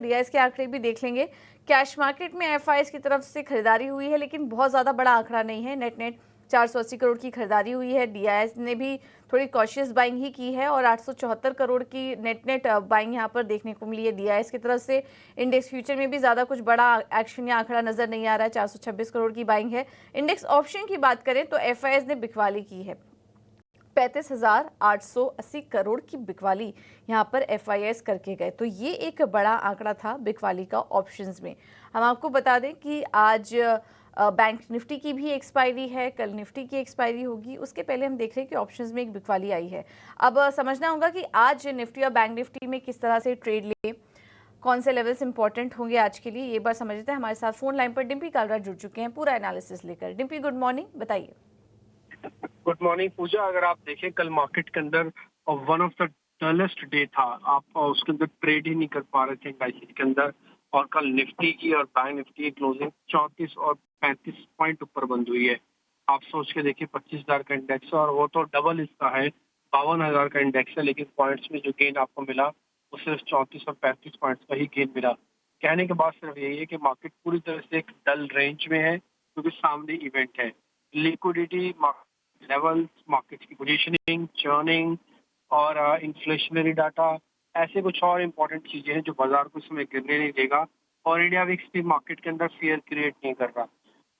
DIIs के आंकड़े भी देख लेंगे। कैश मार्केट में एफआईएस की तरफ से खरीदारी हुई है, लेकिन बहुत ज़्यादा बड़ा आंकड़ा नहीं है। नेट नेट 480 करोड़ की खरीदारी हुई है। डीआईएस ने भी थोड़ी कॉशियस बाइंग ही की है और 874 करोड़ की नेट नेट बाइंग यहां पर देखने को मिली है डीआईएस की तरफ से। इंडेक्स फ्यूचर में भी ज़्यादा कुछ बड़ा एक्शन या आंकड़ा नजर नहीं आ रहा है। 426 करोड़ की बाइंग है। इंडेक्स ऑप्शन की बात करें तो एफआईएस ने बिकवाली की है। 35,880 करोड़ की बिकवाली यहां पर एफआईएस करके गए, तो ये एक बड़ा आंकड़ा था बिकवाली का ऑप्शंस में। हम आपको बता दें कि आज बैंक निफ्टी की भी एक्सपायरी है, कल निफ्टी की एक्सपायरी होगी। उसके पहले हम देख रहे हैं कि ऑप्शंस में एक बिकवाली आई है। अब समझना होगा कि आज निफ्टी और बैंक निफ्टी में किस तरह से ट्रेड ले, कौन से लेवल्स इंपॉर्टेंट होंगे आज के लिए, ये बार समझते हैं। हमारे साथ फोन लाइन पर डिम्पी कालरा जुड़ चुके हैं पूरा एनालिसिस लेकर। डिम्पी, गुड मॉर्निंग, बताइए। गुड मॉर्निंग पूजा। अगर आप देखें कल मार्केट के अंदर one of the dullest day था, आप उसके अंदर ट्रेड ही नहीं कर पा रहे थे इंडाइसेस के अंदर। और कल निफ्टी की और बैंक निफ्टी की क्लोजिंग 34 और 35 पॉइंट ऊपर बंद हुई है। आप सोच के देखिए 25,000 का इंडेक्स है और वो तो डबल इसका है, 52,000 का इंडेक्स है, लेकिन पॉइंट्स में जो गेन आपको मिला वो सिर्फ 34 और 35 पॉइंट्स का ही गेन मिला। कहने के बाद सिर्फ यही है कि मार्केट पूरी तरह से एक डल रेंज में है, क्योंकि सामने इवेंट है। लिक्विडिटी लेवल्स, मार्केट की पोजीशनिंग, चर्निंग और इन्फ्लेशनरी डाटा, ऐसे कुछ और इम्पोर्टेंट चीजें हैं जो बाजार को इसमें गिरने नहीं देगा। और इंडिया विक्स भी मार्केट के अंदर फियर क्रिएट नहीं कर रहा।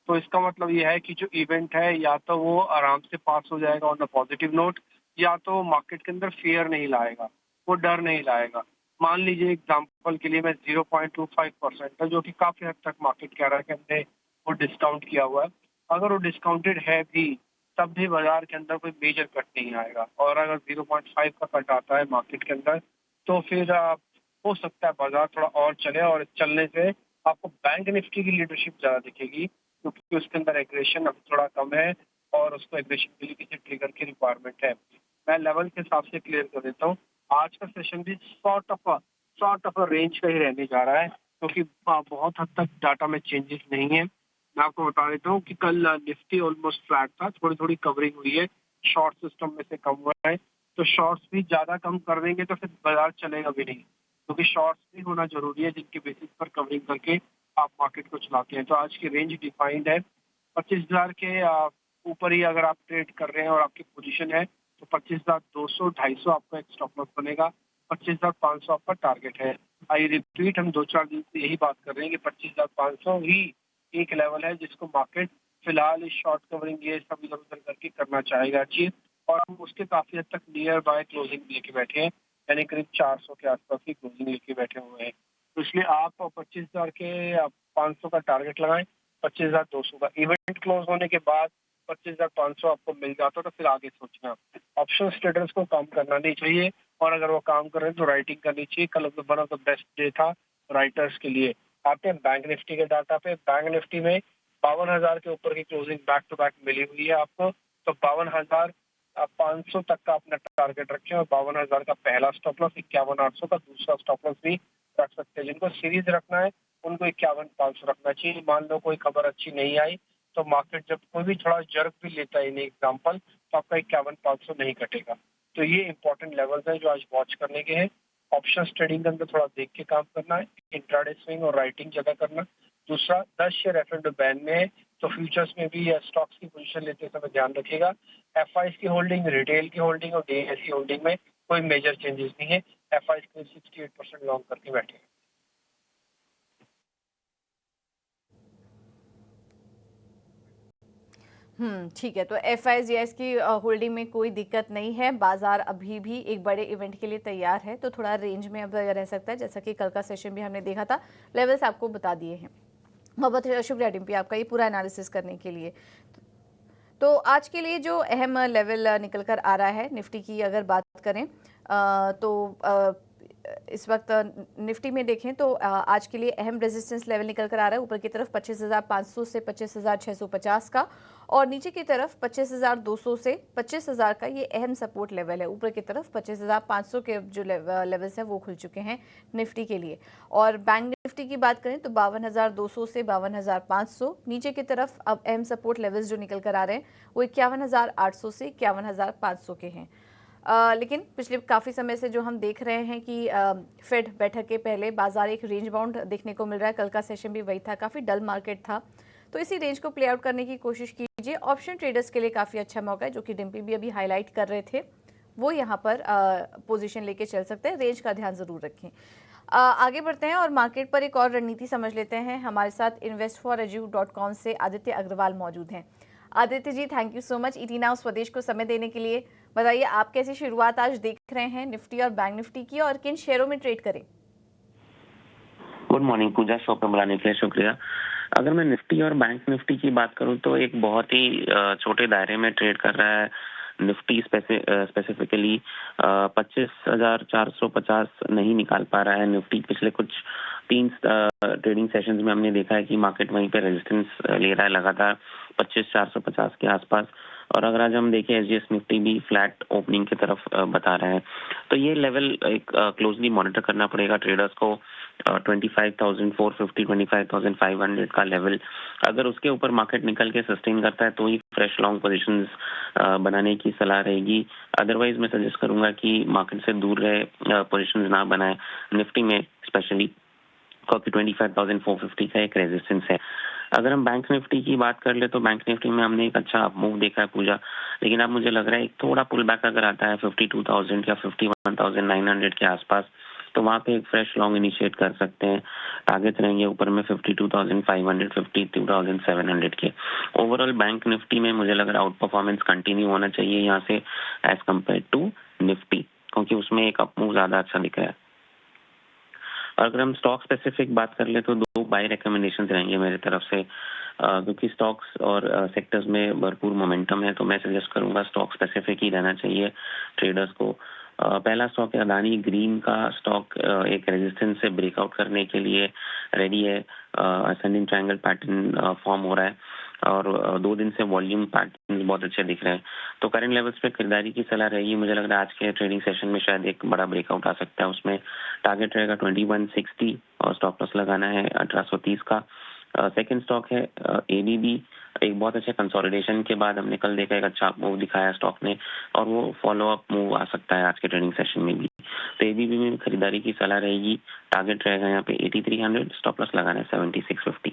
तो इसका मतलब यह है कि जो इवेंट है या तो वो आराम से पास हो जाएगा ऑन अ पॉजिटिव नोट, या तो मार्केट के अंदर फियर नहीं लाएगा, वो डर नहीं लाएगा। मान लीजिए एग्जाम्पल के लिए मैं 0.25% है, जो कि काफी हद तक मार्केट कह रहा है कि हमने वो डिस्काउंट किया हुआ है। अगर वो डिस्काउंटेड है भी, तब भी बाजार के अंदर कोई मेजर कट नहीं आएगा। और अगर 0.5 का कट आता है मार्केट के अंदर, तो फिर हो सकता है बाजार थोड़ा और चले, और चलने से आपको बैंक निफ्टी की लीडरशिप ज्यादा दिखेगी, क्योंकि उसके अंदर एग्रेशन अभी थोड़ा कम है और उसको एग्रेशन के लिए किसी ट्रिगर की रिक्वायरमेंट है। मैं लेवल के हिसाब से क्लियर कर देता हूँ। आज का सेशन भी सॉर्ट ऑफ रेंज का ही रहने जा रहा है, क्योंकि बहुत हद तक डाटा में चेंजेस नहीं है। मैं आपको बता देता हूँ कि कल निफ्टी ऑलमोस्ट फ्लैट था, थोड़ी थोड़ी कवरिंग हुई है, शॉर्ट सिस्टम में से कम हुआ है। तो शॉर्ट्स भी ज्यादा कम कर देंगे तो फिर बाजार चलेगा भी नहीं, क्योंकि शॉर्ट्स भी होना जरूरी है, जिनके बेसिस पर कवरिंग करके आप मार्केट को चलाते हैं। तो आज की रेंज डिफाइंड है 25,000 के ऊपर ही अगर आप ट्रेड कर रहे हैं और आपकी पोजीशन है, तो 25,200 250 आपका एक स्टॉप लॉस बनेगा। 25,500 आपका टारगेट है। आई रिपीट, हम 2-4 दिन से यही बात कर रहे हैं कि 25,500 ही एक लेवल है जिसको मार्केट फिलहाल इस शॉर्ट कवरिंग ये सब इधर उधर करके करना चाहेगा अचीव। और हम उसके काफी हद तक नियर बाय क्लोजिंग लेके बैठे हैं, यानी करीब 400 के आसपास की क्लोजिंग लेके बैठे हुए हैं। तो इसलिए आप 25,000 के 500 का टारगेट लगाएं। 25,200 का इवेंट क्लोज होने के बाद 25,500 आपको मिल जाता, तो फिर आगे सोचना। ऑप्शन ट्रेडर्स को काम करना नहीं चाहिए, और अगर वो काम कर रहे हैं तो राइटिंग करनी चाहिए। कल one of the best day था राइटर्स के लिए। आते हैं बैंक निफ्टी के डाटा पे। बैंक निफ्टी में 52,000 के ऊपर की क्लोजिंग बैक टू बैक मिली हुई है आपको। तो 52,500 तक का अपना टारगेट रखें, और 52,000 का पहला स्टॉप लॉस, 51,800 का दूसरा स्टॉप लॉस भी रख सकते हैं। जिनको सीरीज रखना है उनको 51,500 रखना चाहिए। मान लो कोई खबर अच्छी नहीं आई, तो मार्केट जब कोई भी थोड़ा जर्क भी लेता है, इन एग्जाम्पल, तो आपका 51,500 नहीं कटेगा। तो ये इंपॉर्टेंट लेवल्स हैं जो आज वॉच करने के हैं। ऑप्शन ट्रेडिंग के अंदर थोड़ा देख के काम करना है, इंट्राडे स्विंग और राइटिंग ज्यादा करना। दूसरा, 10 शेयर एफ&ओ बैन में है, तो फ्यूचर्स में भी स्टॉक्स की पोजीशन लेते समय ध्यान रखिएगा। एफआईएस की होल्डिंग, रिटेल की होल्डिंग और डीएस की होल्डिंग में कोई मेजर चेंजेस नहीं है। एफआईएस के 68% लॉन्ग करके बैठे हैं। ठीक है। तो एफआईजीएस की होल्डिंग में कोई दिक्कत नहीं है। बाजार अभी भी एक बड़े इवेंट के लिए तैयार है, तो थोड़ा रेंज में अब रह सकता है, जैसा कि कल का सेशन भी हमने देखा था। लेवल्स आपको बता दिए हैं। बहुत बहुत शुक्रिया डिम्पी आपका ये पूरा एनालिसिस करने के लिए। तो आज के लिए जो अहम लेवल निकल कर आ रहा है निफ्टी की अगर बात करें, तो इस वक्त निफ्टी में देखें तो आज के लिए अहम रेजिस्टेंस लेवल निकल कर आ रहा है ऊपर की तरफ 25,500 से 25,650 का, और नीचे की तरफ 25,200 से 25,000 का ये अहम सपोर्ट लेवल है। ऊपर की तरफ 25,500 के जो लेवल्स हैं वो खुल चुके हैं निफ्टी के लिए। और बैंक निफ्टी की बात करें तो 52,200 से 52,500। नीचे की तरफ अब अहम सपोर्ट लेवल्स जो निकल कर आ रहे हैं वो 51,800 से 51,500 के हैं। लेकिन पिछले काफ़ी समय से जो हम देख रहे हैं कि फेड बैठक के पहले बाजार एक रेंज बाउंड देखने को मिल रहा है। कल का सेशन भी वही था, काफ़ी डल मार्केट था, तो इसी रेंज को प्ले आउट करने की कोशिश कीजिए। ऑप्शन ट्रेडर्स के लिए काफ़ी अच्छा मौका है, जो कि डिम्पी भी अभी हाईलाइट कर रहे थे, वो यहाँ पर पोजीशन लेके चल सकते हैं। रेंज का ध्यान ज़रूर रखें। आगे बढ़ते हैं और मार्केट पर एक और रणनीति समझ लेते हैं। हमारे साथ investforajiv.com से आदित्य अग्रवाल मौजूद हैं। Aditya ji, thank you so much ET Now Swadesh को समय देने के लिए। बताइए, आप कैसी शुरुआत आज देख रहे हैं निफ्टी और बैंक निफ्टी की, और किन शेयरों में ट्रेड करें? गुड मॉर्निंग पूजा, शो पे बुलाने के लिए शुक्रिया। अगर मैं निफ्टी और बैंक निफ्टी की बात करूं तो एक बहुत ही छोटे दायरे में ट्रेड कर रहा है निफ्टी। स्पेसिफिकली 25,450 नहीं निकाल पा रहा है निफ्टी। पिछले कुछ 3 ट्रेडिंग सेशंस में हमने देखा है कि मार्केट वहीं पे रेजिस्टेंस ले रहा है लगातार 25,450 के आसपास। और अगर आज हम देखें एसजीएस निफ्टी भी फ्लैट ओपनिंग की तरफ बता रहे हैं, तो ये लेवल एक क्लोजली मॉनिटर करना पड़ेगा ट्रेडर्स को। 25,450 25,500 का लेवल, अगर उसके ऊपर मार्केट निकल के सस्टेन करता है तो ही फ्रेश लॉन्ग पोजीशंस बनाने की सलाह रहेगी। अदरवाइज मैं सजेस्ट करूंगा कि मार्केट से दूर रहे, पोजीशंस ना बनाए निफ्टी में स्पेशली, क्योंकि 25,450 का एक रेजिस्टेंस है। अगर हम बैंक निफ्टी की बात कर ले तो बैंक निफ्टी में हमने एक अच्छा मूव देखा है पूजा, लेकिन अब मुझे लग रहा है एक थोड़ा पुल बैक अगर आता है 52,000 या 51,900 के आसपास, तो वहाँ पे एक फ्रेश लॉन्ग इनिशिएट कर सकते हैं। टारगेट रहेंगे ऊपर में 52,500 52,700 के। ओवरऑल बैंक निफ्टी में मुझे लग रहा है आउट परफॉर्मेंस कंटिन्यू होना चाहिए यहाँ से एज कम्पेयर टू निफ्टी, क्योंकि उसमें एक अप मूव ज्यादा अच्छा दिख रहा है। और अगर हम स्टॉक स्पेसिफिक बात कर ले तो 2 बाय रिकमेंडेशन रहेंगे मेरे तरफ से, क्योंकि स्टॉक्स और सेक्टर्स में भरपूर मोमेंटम है, तो मैं सजेस्ट करूंगा स्टॉक स्पेसिफिक ही रहना चाहिए ट्रेडर्स को। पहला स्टॉक है अदानी ग्रीन का स्टॉक, एक रेजिस्टेंस से ब्रेकआउट करने के लिए रेडी है। असेंडिंग ट्रायंगल पैटर्न फॉर्म हो रहा है और 2 दिन से वॉल्यूम पैटर्न बहुत अच्छे दिख रहे हैं, तो करंट लेवल्स पे खरीदारी की सलाह रहेगी। मुझे लग रहा है आज के ट्रेडिंग सेशन में शायद एक बड़ा ब्रेकआउट आ सकता है, उसमें टारगेट रहेगा 2160 और स्टॉप लॉस लगाना है 1830 का। सेकंड स्टॉक है एबीबी। एक बहुत अच्छे कंसोलिडेशन के बाद हमने कल देखा एक अच्छा मूव दिखाया स्टॉक ने, और वो फॉलो अप मूव आ सकता है आज के ट्रेडिंग सेशन में भी, तो एबीबी में खरीदारी की सलाह रहेगी। टारगेट रहेगा यहाँ पे 8300, स्टॉप लॉस लगाना है 7650।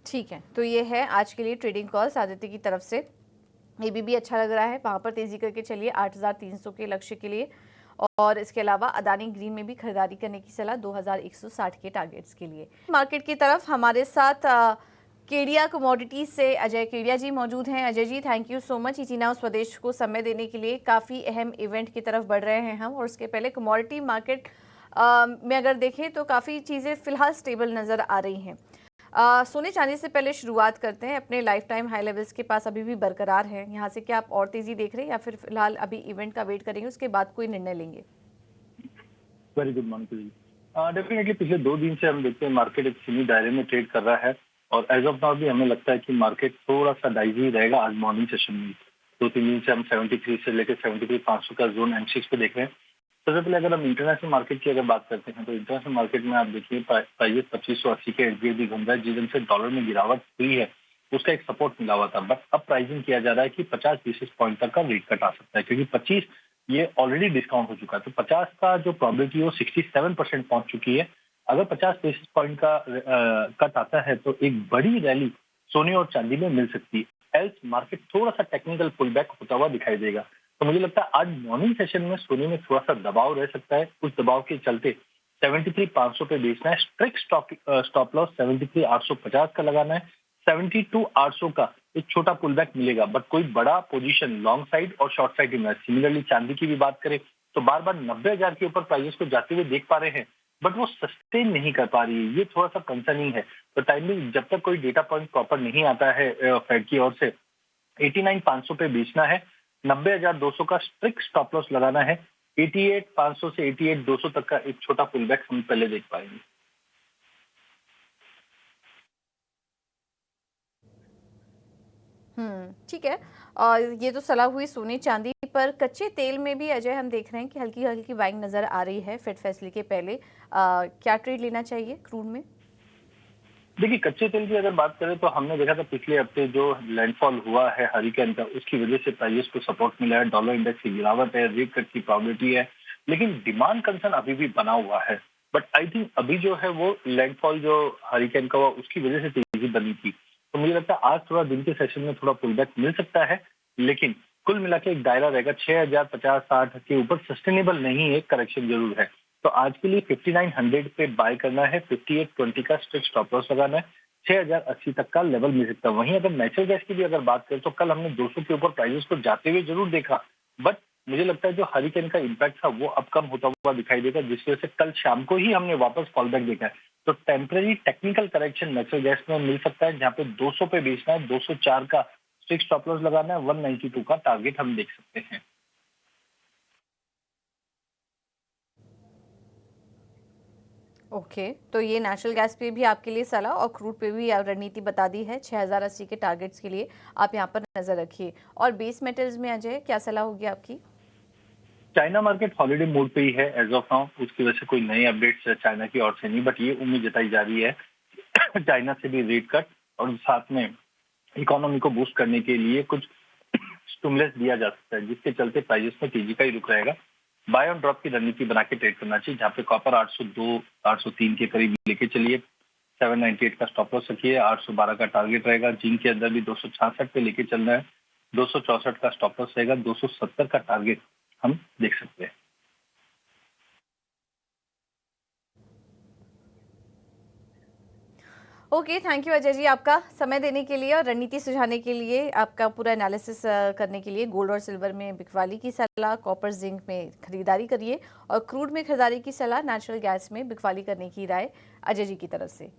ठीक है, तो ये है आज के लिए ट्रेडिंग कॉल्स आदित्य की तरफ से। एबीबी अच्छा लग रहा है, वहाँ पर तेजी करके चलिए 8,300 के लक्ष्य के लिए, और इसके अलावा अदानी ग्रीन में भी खरीदारी करने की सलाह 2,160 के टारगेट्स के लिए। मार्केट की तरफ हमारे साथ केडिया कमोडिटीज से अजय केडिया जी मौजूद हैं। Ajay ji, thank you so much ET Now Swadesh को समय देने के लिए। काफ़ी अहम इवेंट की तरफ बढ़ रहे हैं हम, और उसके पहले कमोडिटी मार्केट में अगर देखें तो काफ़ी चीज़ें फिलहाल स्टेबल नज़र आ रही हैं। सोने चांदी से पहले शुरुआत करते हैं, अपने लाइफ टाइम हाई लेवल्स के पास अभी भी बरकरार है, यहाँ से क्या आप और तेजी देख रहे हैं या फिर फिलहाल अभी इवेंट का वेट करेंगे, उसके बाद कोई निर्णय लेंगे? वेरी गुड मॉर्निंग जी। डेफिनेटली पिछले 2 दिन से हम देखते हैं मार्केट एक सीमित दायरे में ट्रेड कर रहा है, और एज ऑफ नाउ भी हमें लगता है कि मार्केट थोड़ा सा डाइजी रहेगा आज मॉर्निंग सेशन में। 2-3 दिन से हम 73 से लेकर 73,500 का जोन M6 पे देख रहे हैं। सबसे पहले अगर हम इंटरनेशनल मार्केट की अगर बात करते हैं तो इंटरनेशनल मार्केट में आप देखिए प्राइस 2580 के एसबीआई भी घूम रहा है, जिस दिन से डॉलर में गिरावट हुई है उसका एक सपोर्ट मिला हुआ था, बट अब प्राइसिंग किया जा रहा है कि 50 बेसिस पॉइंट तक का रेट कट आ सकता है, क्योंकि 25 ये ऑलरेडी डिस्काउंट हो चुका है, तो 50 का जो प्रोबेबिलिटी है वो 67% पहुंच चुकी है। अगर 50 बेसिस पॉइंट का कट आता है तो एक बड़ी रैली सोने और चांदी में मिल सकती है, एल्स मार्केट थोड़ा सा टेक्निकल पुल बैक होता हुआ दिखाई देगा। तो मुझे लगता है आज मॉर्निंग सेशन में सोने में थोड़ा सा दबाव रह सकता है, उस दबाव के चलते 73,500 पे बेचना है। स्ट्रिक्ट स्टॉप लॉस 73,850 का लगाना है। 72,800 का एक छोटा पुल बैक मिलेगा, बट कोई बड़ा पोजीशन लॉन्ग साइड और शॉर्ट साइड में। सिमिलरली चांदी की भी बात करें तो बार बार 90,000 के ऊपर प्राइसेस को जाते हुए देख पा रहे हैं, बट वो सस्टेन नहीं कर पा रही है, ये थोड़ा सा कंसर्निंग है। तो टाइमिंग जब तक कोई डेटा पॉइंट प्रॉपर नहीं आता है फेड की ओर से, 89,500 पे बेचना है। 90,200 का स्ट्रिक्ट स्टॉप लॉस लगाना है। 88,500 से 88,200 तक का एक छोटा पुल बैक हम पहले देख पाएंगे। ठीक है। और ये तो सलाह हुई सोने चांदी पर। कच्चे तेल में भी अजय हम देख रहे हैं कि हल्की हल्की बाइंग नजर आ रही है फेड फैसले के पहले। क्या ट्रेड लेना चाहिए क्रूड में? देखिए, कच्चे तेल की अगर बात करें तो हमने देखा था पिछले हफ्ते जो लैंडफॉल हुआ है हरिकेन का, उसकी वजह से प्राइस को सपोर्ट मिला है, डॉलर इंडेक्स की गिरावट है, रेट कट की प्रोबेबिलिटी है, लेकिन डिमांड कंसर्न अभी भी बना हुआ है। बट आई थिंक अभी जो है वो लैंडफॉल जो हरिकेन का हुआ उसकी वजह से तेजी बनी थी, तो मुझे लगता है आज थोड़ा दिन के सेशन में थोड़ा पुल बैक मिल सकता है, लेकिन कुल मिला के एक दायरा रहेगा 6050-60 के ऊपर सस्टेनेबल नहीं है, करेक्शन जरूर है। तो आज के लिए 5900 पे बाय करना है, 5820 का स्ट्रिक्ट स्टॉप लॉस लगाना है, 6080 तक का लेवल मिल सकता है। वहीं अगर नेचुरल गैस की भी अगर बात करें तो कल हमने 200 के ऊपर प्राइसेस को जाते हुए जरूर देखा, बट मुझे लगता है जो हरिकेन का इम्पैक्ट था वो अब कम होता हुआ दिखाई देगा, जिसकी वजह से कल शाम को ही हमने वापस फॉल बैक देखा है। तो temporary technical correction natural gas में मिल सकता है, जहाँ पे 200 पे बेचना है, 204 का स्ट्रिक्ट स्टॉप लॉस लगाना है, 192 का टारगेट हम देख सकते हैं। ओके, तो ये नेचुरल गैस पे भी आपके लिए सलाह और क्रूड पे भी रणनीति बता दी है। 6080 के टारगेट्स के लिए आप यहाँ पर नजर रखिए। और बेस मेटल्स में अजय क्या सलाह होगी आपकी? चाइना मार्केट हॉलिडे मोड पे ही है एज ऑफ नाउ, उसकी वजह से कोई नई अपडेट्स चाइना की ओर से नहीं, बट ये उम्मीद जताई जा रही है चाइना से भी रेट कट और साथ में इकोनॉमी को बूस्ट करने के लिए कुछ स्टिमुलस दिया जा सकता है, जिसके चलते प्राइसेस में तेजी का ही रुख रहेगा। बाय ऑन ड्रॉप की रणनीति बना के ट्रेड करना चाहिए, जहाँ पे कॉपर 802 803 के करीब लेके चलिए, 798 का स्टॉप लॉस रखिए, 812 का टारगेट रहेगा। जिंक के अंदर भी 266 पे लेके चलना है, 264 का स्टॉप लॉस रहेगा, 270 का टारगेट हम देख सकते हैं। Okay, thank you Ajay ji आपका समय देने के लिए और रणनीति सुझाने के लिए, आपका पूरा एनालिसिस करने के लिए। गोल्ड और सिल्वर में बिकवाली की सलाह, कॉपर जिंक में खरीदारी करिए और क्रूड में खरीदारी की सलाह, नेचुरल गैस में बिकवाली करने की राय अजय जी की तरफ से।